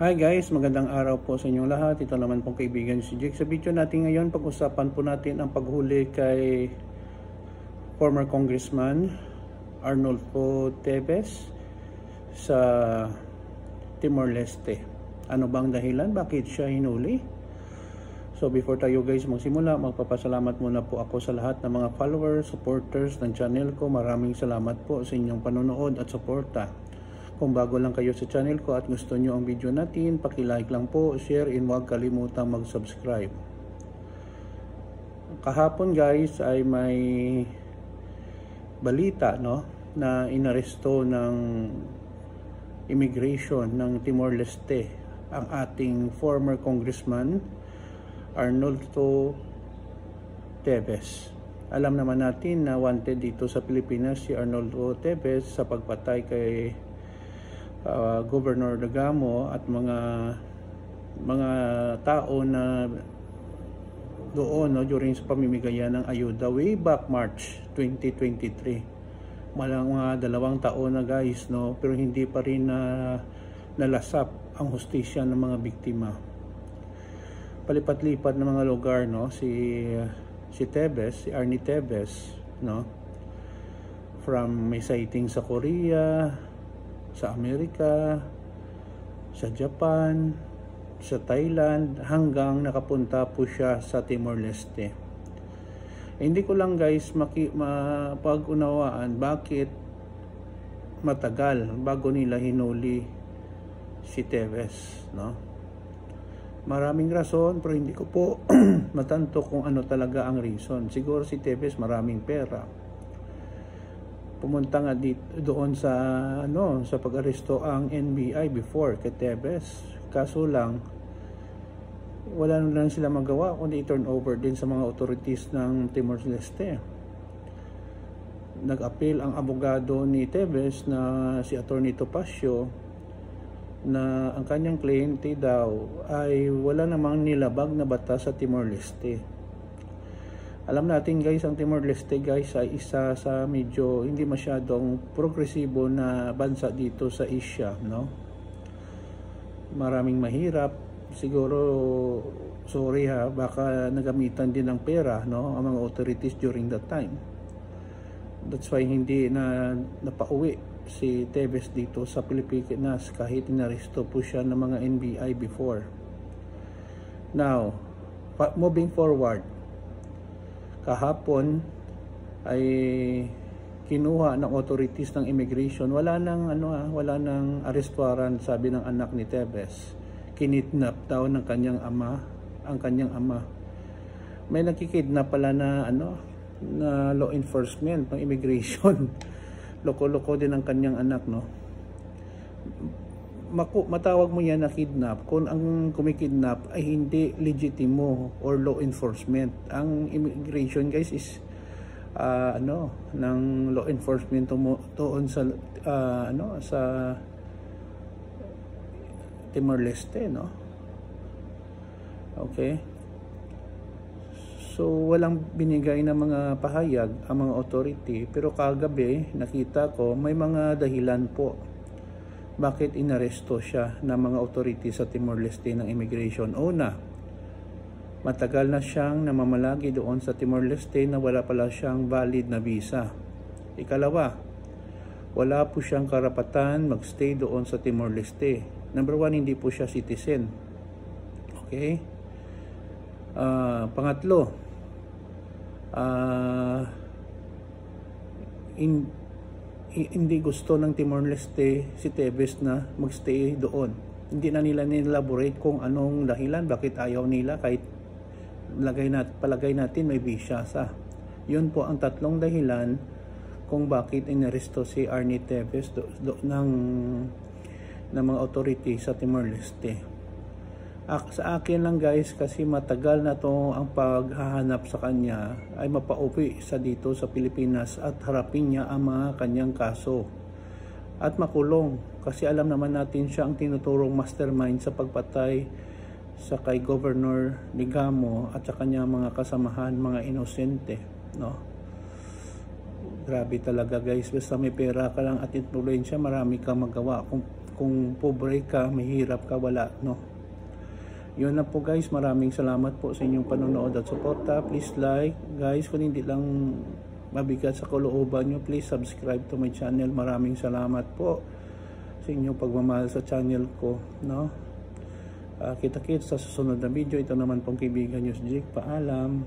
Hi guys, magandang araw po sa inyong lahat. Ito naman pong kaibigan si Jake. Sa video natin ngayon, pag-usapan po natin ang paghuli kay former Congressman Arnolfo Teves sa Timor-Leste. Ano bang dahilan? Bakit siya hinuli? So before tayo guys magsimula, magpapasalamat muna po ako sa lahat ng mga followers, supporters ng channel ko. Maraming salamat po sa inyong panonood at suporta. Kung bago lang kayo sa channel ko at gusto nyo ang video natin, paki-like lang po, share, and huwag kalimutang mag-subscribe. Kahapon guys ay may balita na inaresto ng immigration ng Timor-Leste ang ating former congressman Arnolfo Teves. Alam naman natin na wanted dito sa Pilipinas si Arnolfo Teves sa pagpatay kay Governor Dagamo at mga tao na doon during sa pamimigayan ng ayuda way back March 2023. Mga 2 taon na guys, pero hindi pa rin nalasap ang hustisya ng mga biktima. Palipat-lipat ng mga lugar si Teves, si Arnie Teves, from may sighting sa Korea, sa Amerika, sa Japan, sa Thailand, hanggang nakapunta po siya sa Timor-Leste. Hindi ko lang guys mapag-unawaan bakit matagal bago nila hinuli si Teves, Maraming rason pero hindi ko po matanto kung ano talaga ang reason. Siguro si Teves maraming pera. Pumunta nga doon sa pag-aresto ang NBI before kay Teves. Kaso lang wala lang sila magawa kundi turn over din sa mga authorities ng Timor-Leste. Nag-appeal ang abogado ni Teves na si Attorney Topacio na ang kanyang kliyente daw ay wala namang nilabag na batas sa Timor-Leste. Alam natin guys, ang Timor-Leste guys ay isa sa medyo hindi masyadong progresibo na bansa dito sa Asia, Maraming mahirap, siguro sorry baka nagamitan din ng pera, ang mga authorities during that time. That's why hindi na napauwi si Teves dito sa Pilipinas kahit inaresto po siya ng mga NBI before. Now, moving forward, kahapon ay kinuha ng authorities ng immigration. Wala nang arrest warrant, sabi ng anak ni Teves. Kinidnap daw ng kanyang ama. May nakikidnap pala na law enforcement ng immigration. Loko-loko din ang kanyang anak, matawag mo yan na kidnap kung ang kumikidnap ay hindi legitimo or law enforcement. Ang immigration guys is ng law enforcement doon sa sa Timor-Leste, Okay, so walang binigay na mga pahayag ang mga authority, pero kagabi nakita ko may mga dahilan po bakit inaresto siya ng mga authority sa Timor-Leste ng immigration. Una, matagal na siyang namamalagi doon sa Timor-Leste na wala pala siyang valid na visa. Ikalawa, wala po siyang karapatan magstay doon sa Timor-Leste. Number 1, hindi po siya citizen. Okay? Pangatlo, hindi gusto ng Timor-Leste si Teves na magstay doon. Hindi na nila ni-elaborate kung anong dahilan bakit ayaw nila kahit palagay natin may visa sa. Yun po ang 3 dahilan kung bakit inaresto si Arnie Teves ng mga authority sa Timor-Leste. Sa akin lang guys, kasi matagal na to ang paghahanap sa kanya, ay mapauwi sa dito sa Pilipinas at harapin niya ang mga kanyang kaso at makulong, kasi alam naman natin siya ang tinuturong mastermind sa pagpatay sa kay Governor Dagamo at sa kanyang mga kasamahan, mga inosente, Grabe talaga guys, basta may pera ka lang at influensya, marami kang magawa. Kung pobre ka, mahirap ka, wala, no? Yun na po guys, maraming salamat po sa inyong panonood at suporta. Please like guys, kung hindi lang mabigat sa kalooban nyo, please subscribe to my channel. Maraming salamat po sa inyong pagmamahal sa channel ko, no? Kita-kits sa susunod na video. Ito naman pong kaibigan nyo si Jake. Paalam.